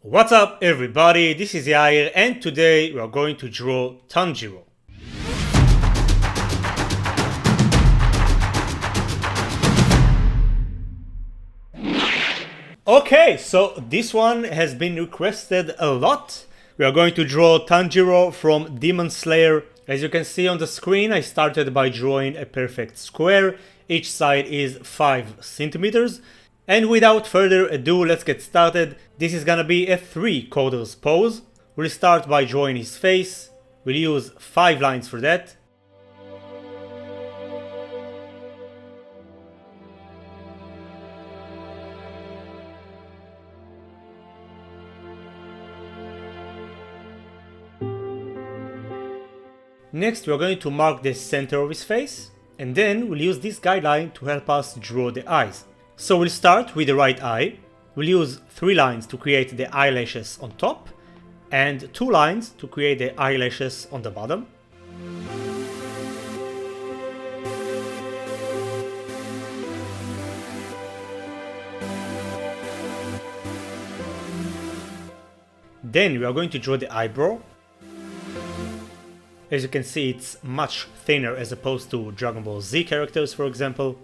What's up everybody, this is Yair and today we are going to draw Tanjiro. Okay, so this one has been requested a lot. We are going to draw Tanjiro from Demon Slayer. As you can see on the screen, I started by drawing a perfect square. Each side is 5 centimeters. And without further ado, let's get started. This is gonna be a 3/4 pose. We'll start by drawing his face. We'll use 5 lines for that. Next, we're going to mark the center of his face, and then we'll use this guideline to help us draw the eyes. So we'll start with the right eye. We'll use 3 lines to create the eyelashes on top, and 2 lines to create the eyelashes on the bottom. Then we are going to draw the eyebrow. As you can see, it's much thinner as opposed to Dragon Ball Z characters, for example.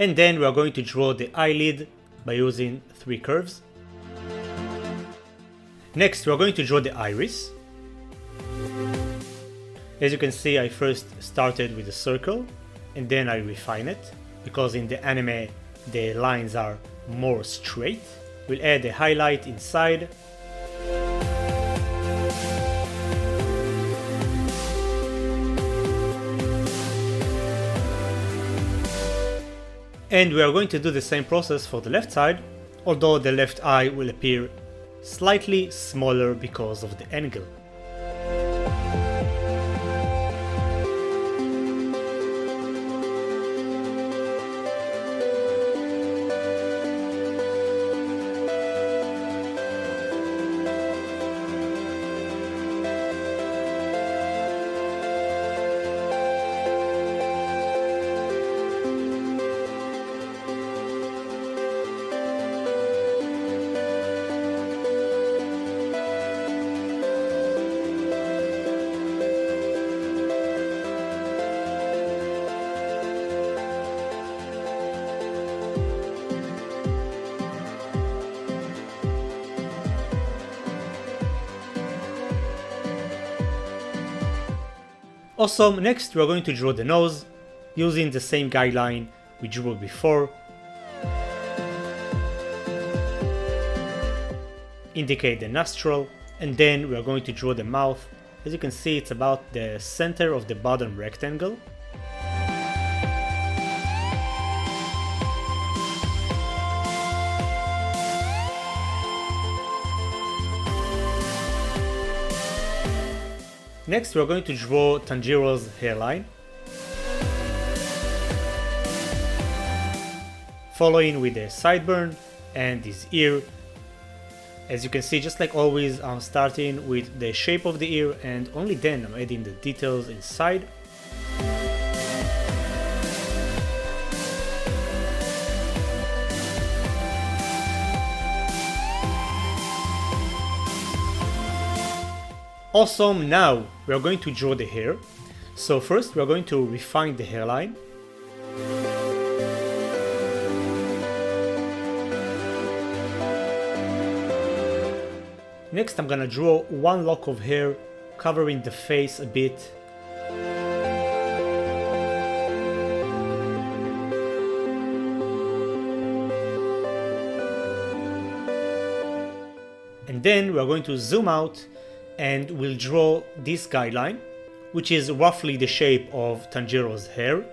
And then we are going to draw the eyelid by using 3 curves. Next, we are going to draw the iris. As you can see, I first started with a circle and then I refine it, because in the anime the lines are more straight. We'll add a highlight inside. And we are going to do the same process for the left side, although the left eye will appear slightly smaller because of the angle. Awesome, next we are going to draw the nose, using the same guideline we drew before. Indicate the nostril, and then we are going to draw the mouth. As you can see, it's about the center of the bottom rectangle. Next, we are going to draw Tanjiro's hairline, following with the sideburn and his ear. As you can see, just like always, I'm starting with the shape of the ear and only then I'm adding the details inside. Awesome, now we are going to draw the hair. So first we are going to refine the hairline. Next I'm gonna draw 1 lock of hair covering the face a bit. And then we are going to zoom out and we'll draw this guideline, which is roughly the shape of Tanjiro's hair.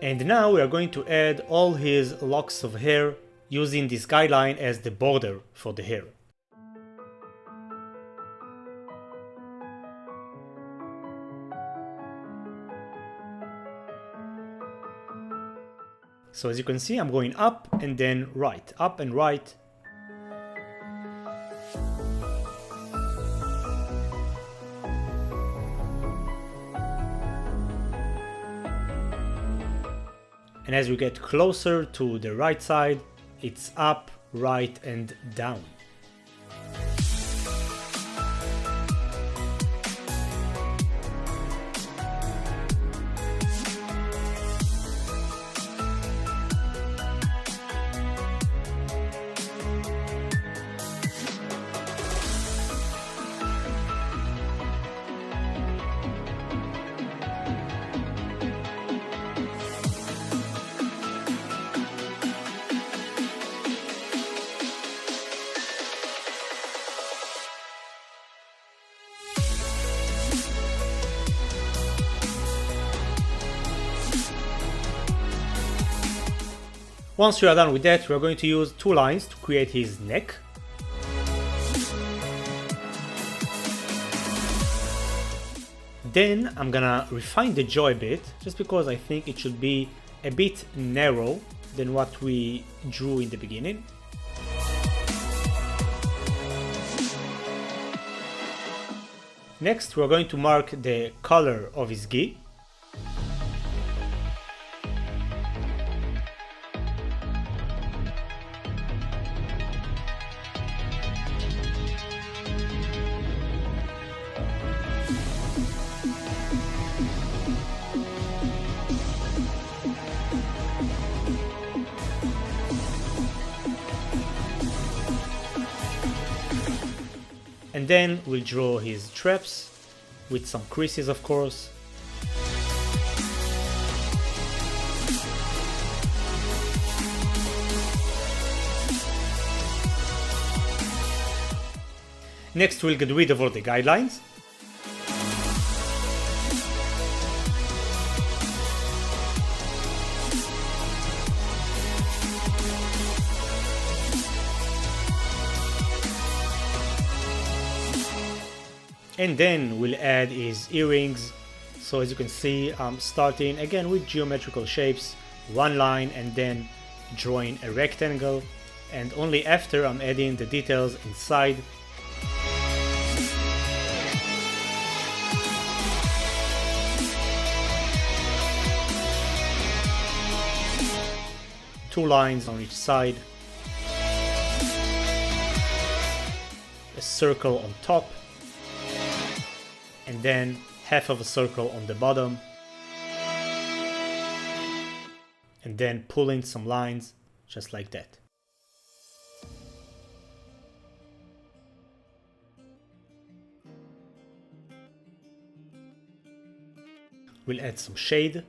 And now we are going to add all his locks of hair using this guideline as the border for the hair. So as you can see, I'm going up and then right, up and right. And as we get closer to the right side, it's up, right and down. Once we are done with that, we are going to use two lines to create his neck. Then I'm gonna refine the jaw a bit, just because I think it should be a bit narrow than what we drew in the beginning. Next, we're going to mark the color of his gi. And then we'll draw his traps with some creases, of course. Next, we'll get rid of all the guidelines. And then we'll add his earrings. So as you can see, I'm starting again with geometrical shapes, one line and then drawing a rectangle, and only after I'm adding the details inside. Two lines on each side, a circle on top, and then half of a circle on the bottom, and then pull in some lines just like that. We'll add some shade.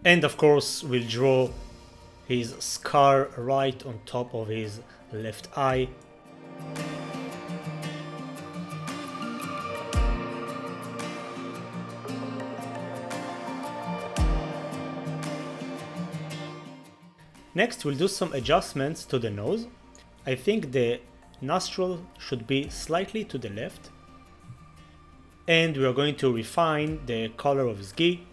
And of course, we'll draw his scar right on top of his left eye. Next, we'll do some adjustments to the nose. I think the nostril should be slightly to the left. And we are going to refine the color of his gi.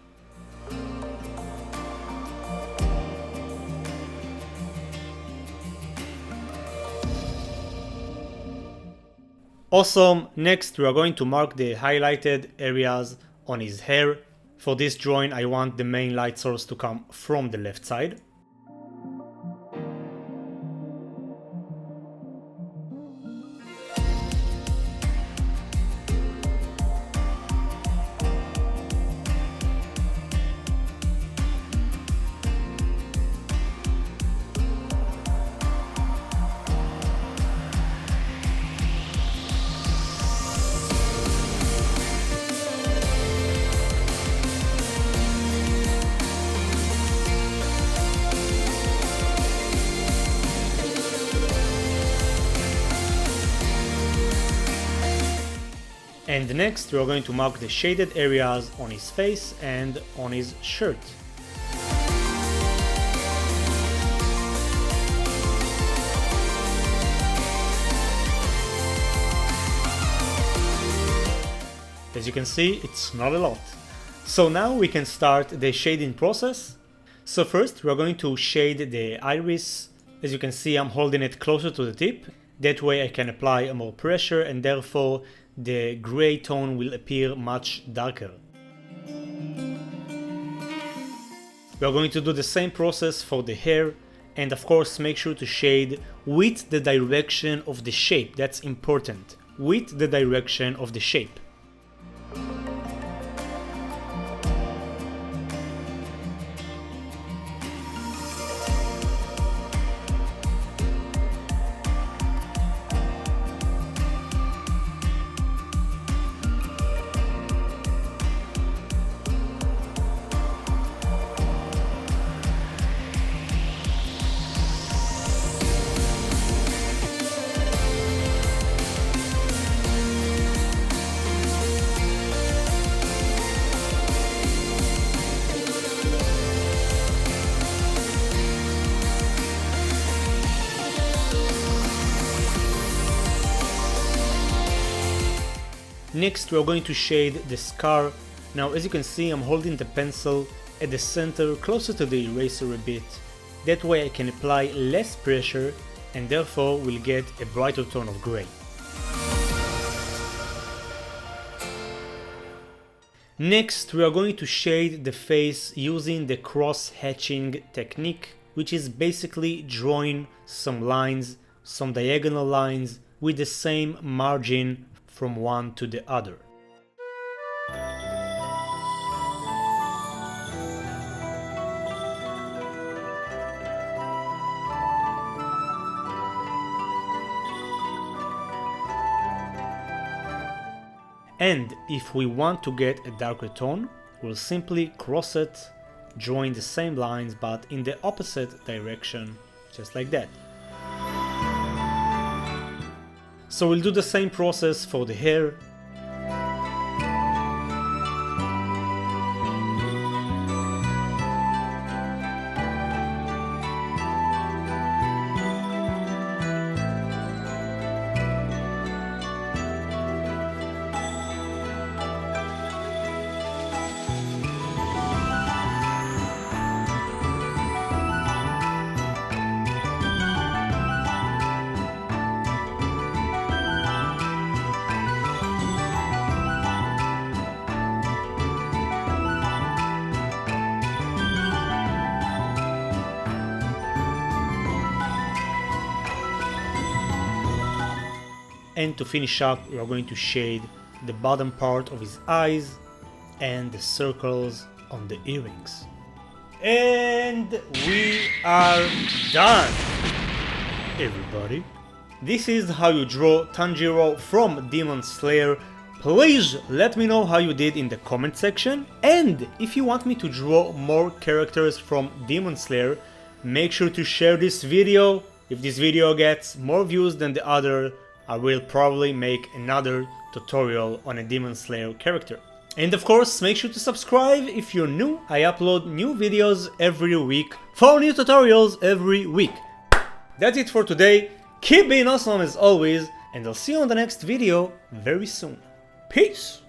Awesome. Next, we are going to mark the highlighted areas on his hair. For this drawing, I want the main light source to come from the left side. And next, we are going to mark the shaded areas on his face and on his shirt. As you can see, it's not a lot. So now we can start the shading process. So first we are going to shade the iris. As you can see, I'm holding it closer to the tip. That way I can apply more pressure and therefore the gray tone will appear much darker. We are going to do the same process for the hair, and of course make sure to shade with the direction of the shape. That's important. With the direction of the shape. Next we are going to shade the scar. Now as you can see, I'm holding the pencil at the center closer to the eraser a bit. That way I can apply less pressure and therefore will get a brighter tone of gray. Next we are going to shade the face using the cross-hatching technique, which is basically drawing some lines, some diagonal lines with the same margin from one to the other. And if we want to get a darker tone, we'll simply cross it, drawing the same lines but in the opposite direction, just like that. So we'll do the same process for the hair. And to finish up, we are going to shade the bottom part of his eyes and the circles on the earrings. And we are done, everybody. This is how you draw Tanjiro from Demon Slayer. Please let me know how you did in the comment section, and if you want me to draw more characters from Demon Slayer, make sure to share this video. If this video gets more views than the other, I will probably make another tutorial on a Demon Slayer character. And of course, make sure to subscribe if you're new. I upload new videos every week, 4 new tutorials every week. That's it for today. Keep being awesome as always, and I'll see you on the next video very soon. Peace!